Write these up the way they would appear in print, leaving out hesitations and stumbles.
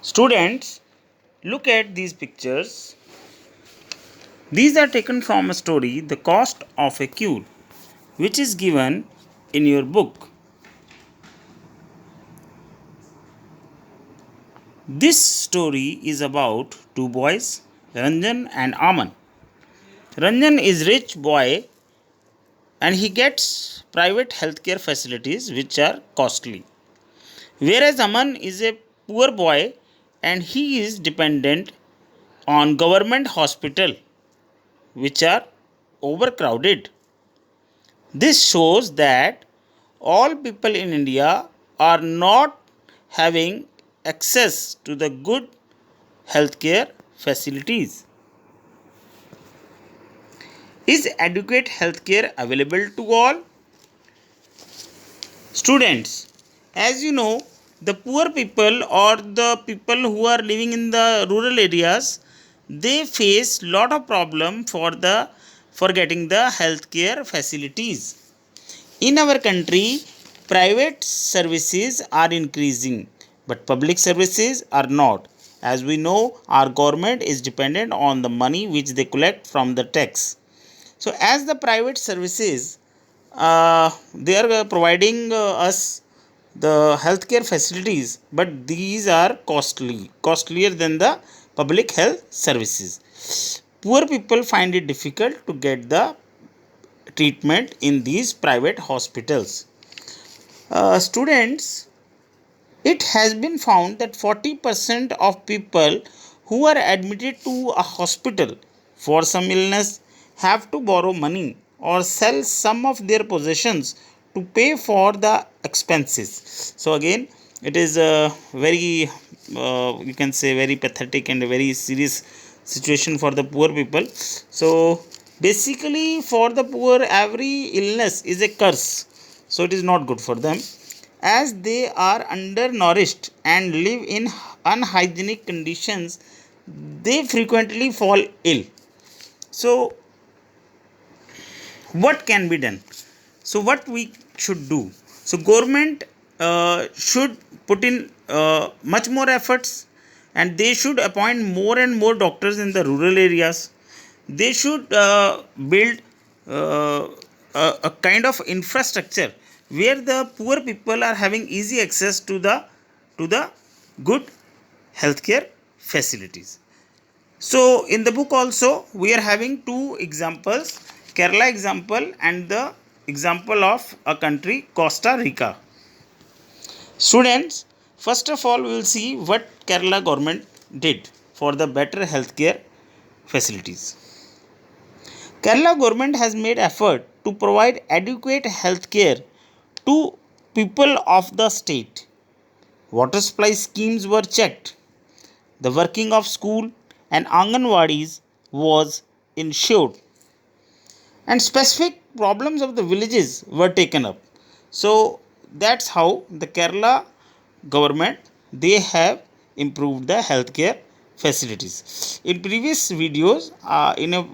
Students, look at these pictures. These are taken from a story, The Cost of a Cure, which is given in your book. This story is about two boys, Ranjan and Aman. Ranjan is rich boy and he gets private healthcare facilities which are costly. Whereas Aman is a poor boy and he is dependent on government hospital which are overcrowded. This shows that all people in India are not having access to the good healthcare facilities. Is adequate healthcare available to all? Students, as you know, the poor people or the people who are living in the rural areas, they face lot of problem for getting the healthcare facilities. In our country, private services are increasing, but public services are not. As we know, our government is dependent on the money which they collect from the tax. So, as the private services, they are providing us the healthcare facilities, but these are costlier than the public health services. Poor people find it difficult to get the treatment in these private hospitals. Students, it has been found that 40% of people who are admitted to a hospital for some illness have to borrow money or sell some of their possessions to pay for the expenses. So again, it is a very you can say very pathetic and a very serious situation for the poor people. So basically, for the poor, every illness is a curse. So it is not good for them, as they are undernourished and live in unhygienic conditions. They frequently fall ill. So what can be done? So what we should do? So government should put in much more efforts, and they should appoint more and more doctors in the rural areas. They should build a kind of infrastructure where the poor people are having easy access to the good healthcare facilities. So in the book also we are having two examples, Kerala example and the example of a country Costa Rica. Students, first of all we will see what Kerala government did for the better healthcare facilities. Kerala government has made effort to provide adequate healthcare to people of the state. Water supply schemes were checked. The working of school and Anganwadis was ensured, and specific problems of the villages were taken up. So that's how the Kerala government, they have improved the healthcare facilities. In previous videos,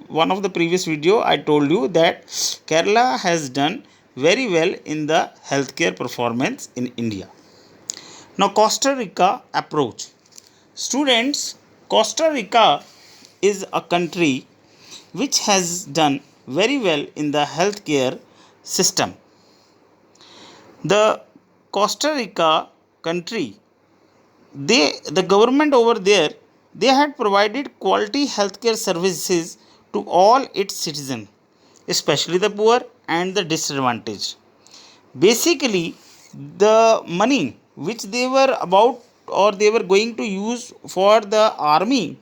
one of the previous video, I told you that Kerala has done very well in the healthcare performance in India. Now Costa Rica approach. Students, Costa Rica is a country which has done very well in the healthcare system. The Costa Rica country, the government over there, they had provided quality healthcare services to all its citizens, especially the poor and the disadvantaged. Basically, the money which they were about or they were going to use for the army,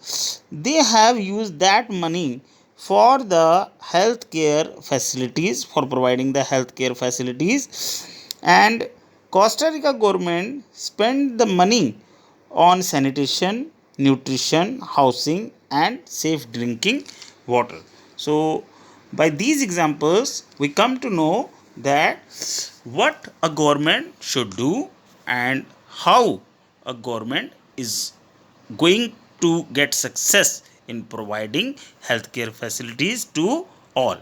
they have used that money for the healthcare facilities, for providing the healthcare facilities. And Costa Rica government spent the money on sanitation, nutrition, housing and safe drinking water. So by these examples we come to know that what a government should do and how a government is going to get success in providing healthcare facilities to all.